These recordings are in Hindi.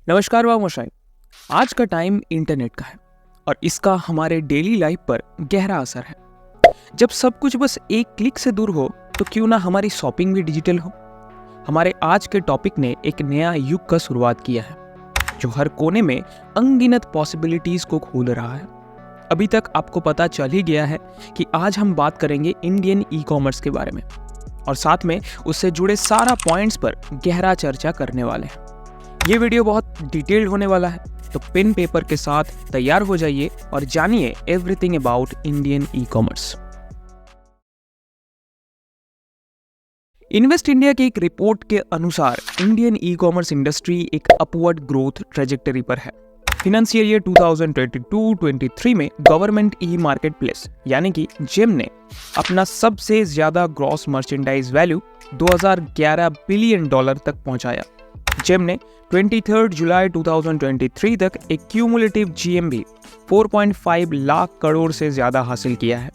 नमस्कार वामोशाई। आज का टाइम इंटरनेट का है और इसका हमारे डेली लाइफ पर गहरा असर है। जब सब कुछ बस एक क्लिक से दूर हो तो क्यों ना हमारी शॉपिंग भी डिजिटल हो। हमारे आज के टॉपिक ने एक नया युग का शुरुआत किया है जो हर कोने में अनगिनत पॉसिबिलिटीज को खोल रहा है। अभी तक आपको पता चल ही गया है कि आज हम बात करेंगे इंडियन ई कॉमर्स के बारे में और साथ में उससे जुड़े सारा पॉइंट्स पर गहरा चर्चा करने वाले हैं। ये वीडियो बहुत डिटेल्ड होने वाला है, तो पेन पेपर के साथ तैयार हो जाइए और जानिए everything about Indian e commerce. Invest India की एक रिपोर्ट के अनुसार इंडियन ई कॉमर्स इंडस्ट्री एक अपवर्ड ग्रोथ ट्रेजेक्टरी पर है। फाइनेंशियल ईयर 2022-23 में गवर्नमेंट ई मार्केटप्लेस यानी कि जेम ने अपना सबसे ज्यादा gross merchandise value 2011 billion dollar तक पहुंचाया। जेम ने 23 जुलाई 2023 तक एक क्यूमुलेटिव जीएमवी 4.5 लाख करोड़ से ज्यादा हासिल किया है।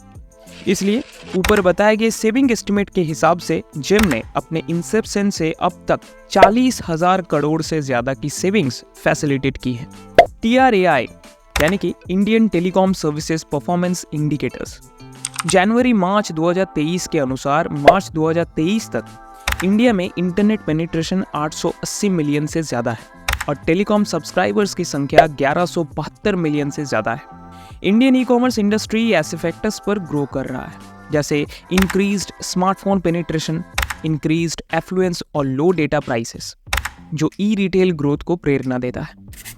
इसलिए ऊपर बताए गए सेविंग एस्टिमेट के हिसाब से जेम ने अपने इंसेप्शन से अब तक 40,000 करोड़ से ज्यादा की सेविंग्स फैसिलिटेट की है। TRAI यानी कि Indian telecom services performance indicators जनवरी मार्च 2023 के अनुसार मार्च 2023 तक इंडिया में इंटरनेट पेनिट्रेशन 880 मिलियन से ज्यादा है और टेलीकॉम सब्सक्राइबर्स की संख्या 1172 मिलियन से ज्यादा है। इंडियन ई कॉमर्स इंडस्ट्री ऐसे फैक्टर्स पर ग्रो कर रहा है जैसे increased smartphone penetration, increased affluence और लो डेटा प्राइसेस, जो ई रिटेल ग्रोथ को प्रेरणा देता है।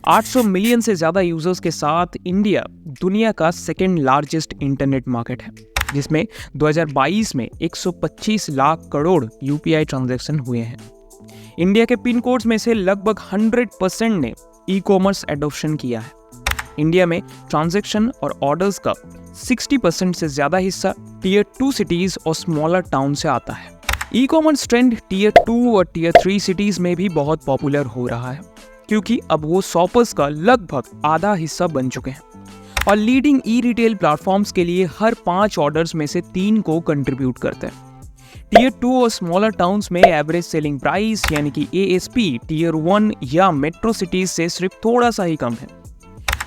800 मिलियन से ज्यादा यूजर्स के साथ इंडिया दुनिया का सेकेंड लार्जेस्ट इंटरनेट मार्केट है, जिसमें 2022 में 125 लाख करोड़ यूपीआई ट्रांजैक्शन हुए हैं। इंडिया के पिन कोड्स में से लगभग 100% ने ई कॉमर्स एडॉप्शन किया है। इंडिया में ट्रांजैक्शन और ऑर्डर्स का 60% से ज्यादा हिस्सा टीयर 2 सिटीज और स्मॉलर टाउन से आता है। ई कॉमर्स ट्रेंड टीयर 2 और टीयर 3 सिटीज में भी बहुत पॉपुलर हो रहा है क्योंकि अब वो शॉपर्स का लगभग आधा हिस्सा बन चुके हैं और लीडिंग ई रिटेल प्लेटफॉर्म्स के लिए हर 5 ऑर्डर्स में से 3 को कंट्रीब्यूट करते हैं। टीयर 2 और स्मॉलर टाउन्स में एवरेज सेलिंग प्राइस यानी कि ASP टीयर 1 या मेट्रो सिटीज से सिर्फ थोड़ा सा ही कम है।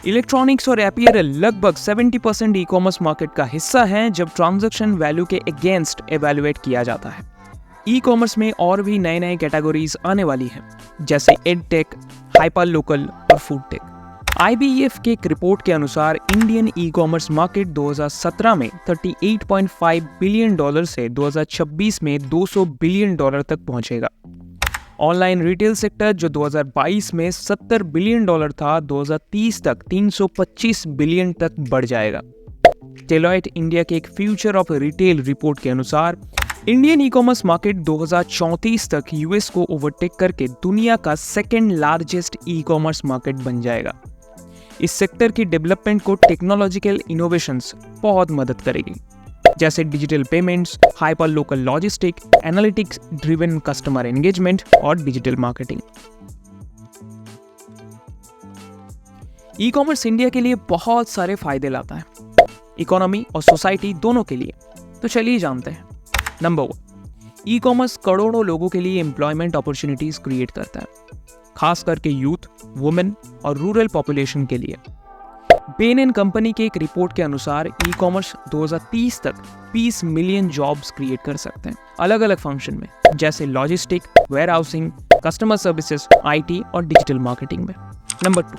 इलेक्ट्रॉनिक्स और अपीयरल लगभग 70% ई कॉमर्स मार्केट का हिस्सा है जब ट्रांजैक्शन वैल्यू के अगेंस्ट एवेल्युएट किया जाता है। ई कॉमर्स में और भी नए नए कैटेगरीज आने वाली हैं जैसे एडटेक, हाइपर लोकल और फूड टेक। IBEF के एक रिपोर्ट के अनुसार इंडियन ई कॉमर्स मार्केट 2017 में 38.5 बिलियन डॉलर से 2026 में 200 बिलियन डॉलर तक पहुंचेगा। ऑनलाइन रिटेल सेक्टर जो 2022 में 70 बिलियन डॉलर था, 2030 तक 325 बिलियन तक बढ़ जाएगा। डेलॉयट इंडिया के एक फ्यूचर ऑफ रिटेल रिपोर्ट के अनुसार इंडियन ई कॉमर्स मार्केट 2034 तक यूएस को ओवरटेक करके दुनिया का second largest e commerce market बन जाएगा। इस सेक्टर की डेवलपमेंट को टेक्नोलॉजिकल इनोवेशंस बहुत मदद करेगी, जैसे digital payments, hyper local logistic, analytics driven customer engagement और digital marketing. E commerce India के लिए बहुत सारे फायदे लाता है, इकोनॉमी और सोसाइटी दोनों के लिए। तो चलिए जानते हैं। नंबर 1, ई कॉमर्स करोड़ों लोगों के लिए एम्प्लॉयमेंट अपॉर्चुनिटीज क्रिएट करता है, खास करके यूथ, वुमेन और रूरल पॉपुलेशन के लिए। बेन एंड कंपनी के एक रिपोर्ट के अनुसार ई कॉमर्स 2030 तक 20 मिलियन जॉब्स क्रिएट कर सकते हैं अलग अलग फंक्शन में, जैसे logistic, warehousing, customer services, IT और डिजिटल मार्केटिंग में। नंबर 2,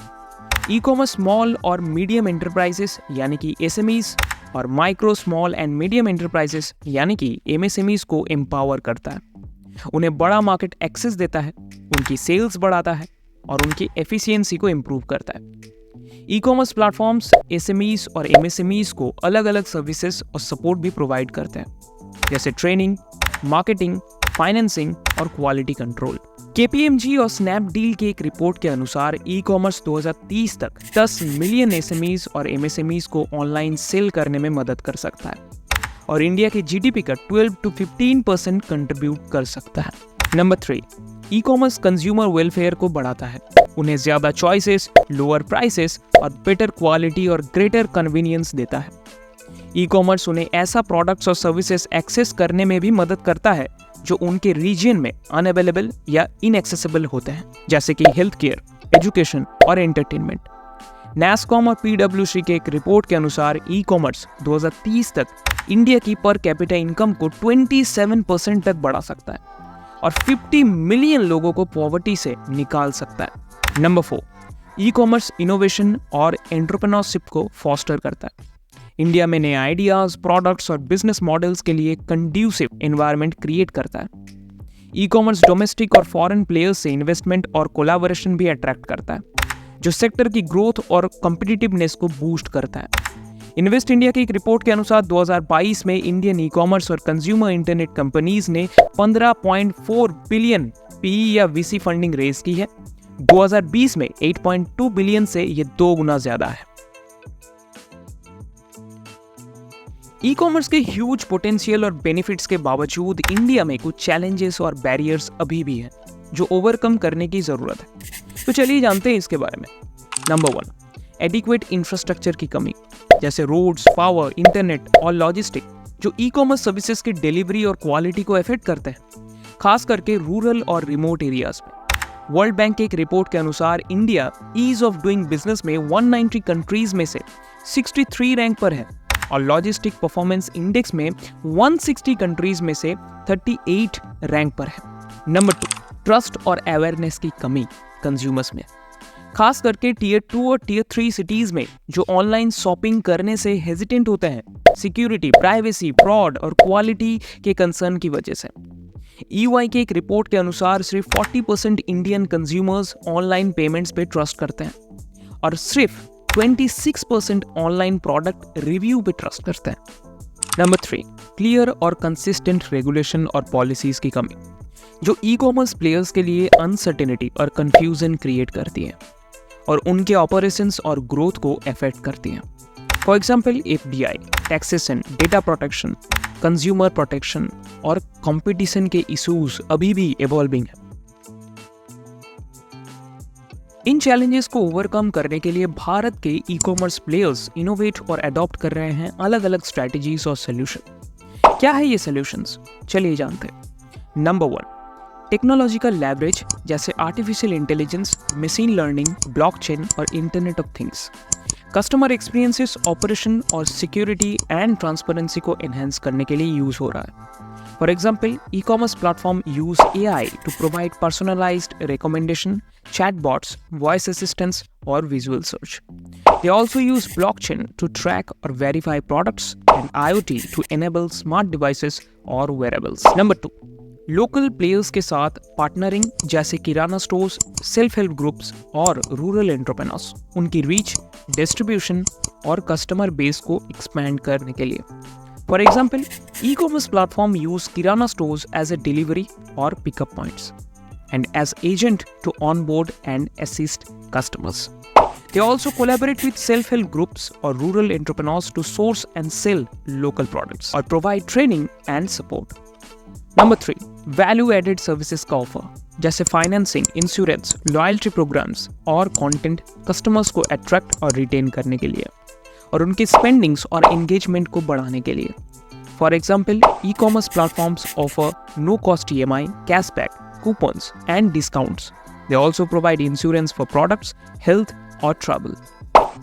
ई कॉमर्स स्मॉल और मीडियम एंटरप्राइजेस यानी कि SMEs और micro small and medium enterprises यानी कि MSMEs को एम्पावर करता है। उन्हें बड़ा मार्केट एक्सेस देता है, उनकी सेल्स बढ़ाता है और उनकी एफिशिएंसी को इम्प्रूव करता है। ई कॉमर्स प्लेटफॉर्म्स SMEs और MSMEs को अलग अलग सर्विसेज और सपोर्ट भी प्रोवाइड करते हैं, जैसे ट्रेनिंग, मार्केटिंग, फाइनेंसिंग और क्वालिटी कंट्रोल। KPMG और स्नैपडील के एक रिपोर्ट के अनुसार ई कॉमर्स 2030 तक 10 मिलियन SMEs और MSMEs को ऑनलाइन सेल करने में मदद कर सकता है और इंडिया के GDP का 12 to 15% कंट्रीब्यूट कर सकता है। Number 3, e commerce consumer welfare को बढ़ाता है। उन्हें ज्यादा चॉइसेस, लोअर प्राइसेस और बेटर क्वालिटी और ग्रेटर कन्वीनियंस देता है। ई कॉमर्स उन्हें ऐसा प्रोडक्ट्स और सर्विसेज एक्सेस करने में भी मदद करता है जो उनके रीजन में अनअवेलेबल या इनएक्सेसिबल होते हैं, जैसे कि हेल्थ केयर, एजुकेशन और एंटरटेनमेंट। नैस्कॉम और पीडब्ल्यूसी के एक रिपोर्ट के अनुसार ई कॉमर्स 2030 तक इंडिया की पर कैपिटा इनकम को 27% तक बढ़ा सकता है और 50 मिलियन लोगों को पॉवर्टी से निकाल सकता है। नंबर 4, ई कॉमर्स इनोवेशन और एंटरप्रेन्योरशिप को फॉस्टर करता है। इंडिया में नए आइडियाज, प्रोडक्ट्स और बिजनेस मॉडल्स के लिए कंड्यूसिव एनवायरनमेंट क्रिएट करता है। ई कॉमर्स डोमेस्टिक और फॉरेन प्लेयर्स से इन्वेस्टमेंट और कोलैबोरेशन भी अट्रैक्ट करता है, जो सेक्टर की ग्रोथ और कॉम्पिटिटिवनेस को बूस्ट करता है। इन्वेस्ट इंडिया की एक रिपोर्ट के अनुसार 2022 में इंडियन ई कॉमर्स और कंज्यूमर इंटरनेट कंपनीज ने 15.4 बिलियन पीई या वीसी फंडिंग रेज की है। 2020 में 8.2 बिलियन से ये 2 गुना ज्यादा है। ई कॉमर्स के ह्यूज पोटेंशियल और बेनिफिट्स के बावजूद इंडिया में कुछ चैलेंजेस और बैरियर्स अभी भी हैं जो ओवरकम करने की जरूरत है। तो चलिए जानते हैं इसके बारे में। नंबर 1, एडिक्वेट इंफ्रास्ट्रक्चर की कमी, जैसे रोड्स, पावर, इंटरनेट और लॉजिस्टिक, जो ई कॉमर्स सर्विसेज की डिलीवरी और क्वालिटी को अफेक्ट करते हैं, खास करके रूरल और रिमोट एरियाज में। वर्ल्ड बैंक के एक रिपोर्ट के अनुसार India ease of doing business में 190 कंट्रीज में से 63 रैंक पर है और लॉजिस्टिक परफॉर्मेंस इंडेक्स में 160 कंट्रीज में से 38 रैंक पर है। नंबर 2, ट्रस्ट और अवेयरनेस की कमी कंज्यूमर्स में, खास करके टीयर 2 और टीयर 3 सिटीज में जो ऑनलाइन शॉपिंग करने से हेजिटेंट होते हैं सिक्योरिटी, प्राइवेसी, फ्रॉड और क्वालिटी के कंसर्न की वजह से। EY के एक रिपोर्ट के अनुसार सिर्फ 40% इंडियन कंज्यूमर्स ऑनलाइन पेमेंट्स पे ट्रस्ट करते हैं और सिर्फ 26% ऑनलाइन प्रोडक्ट रिव्यू पे ट्रस्ट करते हैं। नंबर 3, क्लियर और कंसिस्टेंट रेगुलेशन और पॉलिसीज की कमी, जो ई कॉमर्स प्लेयर्स के लिए अनसर्टेनिटी और कंफ्यूजन क्रिएट करती है और उनके ऑपरेशंस और ग्रोथ को अफेक्ट करती हैं। For example, FDI, taxation, data protection, consumer protection और कंपटीशन के इश्यूज अभी भी इवॉल्विंग है। इन चैलेंजेस को ओवरकम करने के लिए भारत के ई कॉमर्स प्लेयर्स इनोवेट और अडॉप्ट कर रहे हैं अलग अलग स्ट्रैटेजीज और सोल्यूशन। क्या है ये सोल्यूशंस? चलिए जानते हैं। नंबर 1, टेक्नोलॉजिकल लेवरेज, जैसे artificial intelligence, machine learning, blockchain और internet of things. Customer experiences, operation और सिक्योरिटी एंड ट्रांसपेरेंसी को एनहेंस करने के लिए यूज हो रहा है। For example, e-commerce platform use AI to provide personalized recommendation, chatbots, voice assistants, or visual search. They also use blockchain to track or verify products and IoT to enable smart devices or wearables. Number 2, local players के साथ पार्टनरिंग, जैसे किराना स्टोर्स, सेल्फ हेल्प ग्रुप्स और रूरल एंटरप्रेन्योर्स, उनकी रीच, डिस्ट्रीब्यूशन और कस्टमर बेस को एक्सपैंड करने के लिए। For example, e-commerce platform use kirana stores as a delivery or pickup points and as agent to onboard and assist customers. They also collaborate with self-help groups or rural entrepreneurs to source and sell local products or provide training and support. Number 3, value-added services का ऑफर, जैसे फाइनेंसिंग, इंश्योरेंस, लॉयल्टी प्रोग्राम्स और कंटेंट कस्टमर्स को अट्रैक्ट और रिटेन करने के लिए और उनकी स्पेंडिंग्स और एंगेजमेंट को बढ़ाने के लिए। For example, e commerce platforms offer no cost EMI, cashback, coupons and discounts. They also provide insurance for products, health और travel.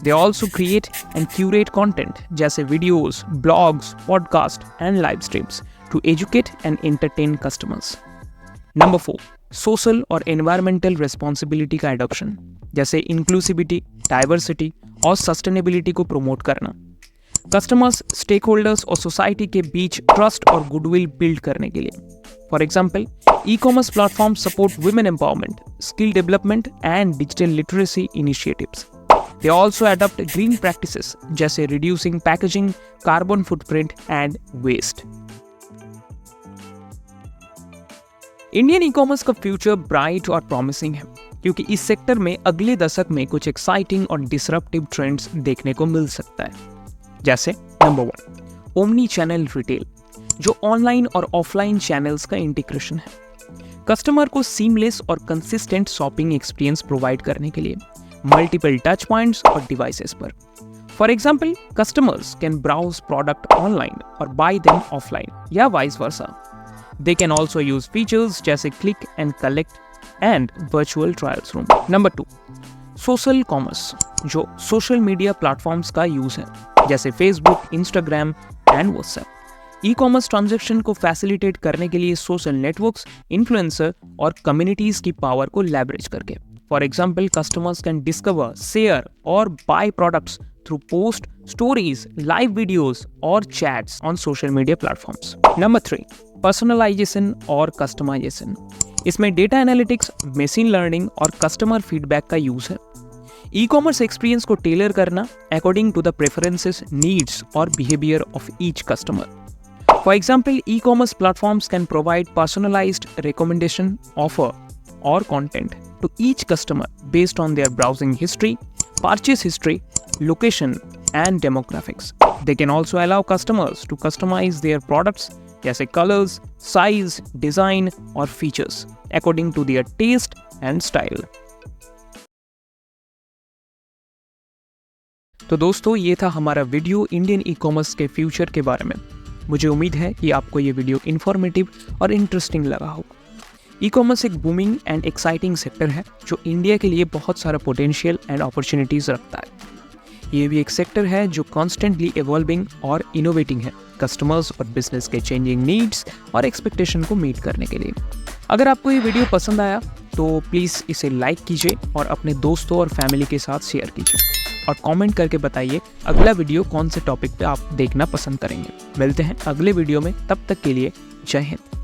They also create and curate content, जैसे videos, blogs, podcast and live streams to educate and entertain customers. Number 4, social और एनवायरमेंटल रिस्पॉन्सिबिलिटी का एडॉप्शन, जैसे इंक्लूसिविटी, डाइवर्सिटी और सस्टेनेबिलिटी को प्रमोट करना। कस्टमर्स, स्टेक होल्डर्स और सोसाइटी के बीच ट्रस्ट और गुडविल बिल्ड करने के लिए। For example, e commerce platform support women empowerment, skill development and digital literacy initiatives. They also adopt green practices, जैसे reducing packaging, carbon footprint and waste. Indian e commerce का फ्यूचर ब्राइट और प्रॉमिसिंग है, क्योंकि इस सेक्टर में अगले दशक में कुछ एक्साइटिंग और डिसरप्टिव ट्रेंड्स देखने को मिल सकता है। जैसे नंबर 1, ओमनी चैनल रिटेल, जो ऑनलाइन और ऑफलाइन चैनल्स का इंटीग्रेशन है, कस्टमर को सीमलेस और कंसिस्टेंट शॉपिंग एक्सपीरियंस प्रोवाइड करने के लिए मल्टीपल टच पॉइंट्स और डिवाइसेस पर। For example, customers can browse product online और बाय देम ऑफलाइन या vice versa. They can also use features जैसे click and collect and virtual trials room. Number 2, social commerce, जो सोशल मीडिया प्लेटफॉर्म्स का यूज है, जैसे Facebook, Instagram and WhatsApp. E commerce transaction को फैसिलिटेट करने के लिए सोशल नेटवर्क्स, इन्फ्लुएंसर और कम्युनिटीज की पावर को लेवरेज करके। For example, customers can discover, share और buy products through post, stories, live videos और chats on social media platforms. Number 3, personalisation और कस्टमाइजेशन। इसमें डेटा एनालिटिक्स, मशीन लर्निंग और कस्टमर फीडबैक का यूज है। ई कॉमर्स एक्सपीरियंस को टेलर करना according to the preferences, needs और behaviour of each customer. For example, e-commerce platforms can provide personalized recommendation, offer, or content to each customer based on their browsing history, purchase history, location, and demographics. They can also allow customers to customize their products, जैसे colors, size, design, और features according to their taste and style. तो दोस्तों, ये था हमारा वीडियो इंडियन ई कॉमर्स के फ्यूचर के बारे में। मुझे उम्मीद है कि आपको ये वीडियो इन्फॉर्मेटिव और इंटरेस्टिंग लगा हो। ई कॉमर्स एक बूमिंग एंड एक्साइटिंग सेक्टर है जो इंडिया के लिए बहुत सारा पोटेंशियल एंड अपॉर्चुनिटीज़ रखता है। ये भी एक सेक्टर है जो कॉन्स्टेंटली इवॉल्विंग और इनोवेटिंग है, कस्टमर्स और बिजनेस के चेंजिंग नीड्स और एक्सपेक्टेशन को मीट करने के लिए। अगर आपको ये वीडियो पसंद आया तो प्लीज़ इसे लाइक कीजिए और अपने दोस्तों और फैमिली के साथ शेयर कीजिए और कमेंट करके बताइए अगला वीडियो कौन से टॉपिक पे आप देखना पसंद करेंगे। मिलते हैं अगले वीडियो में, तब तक के लिए जय हिंद।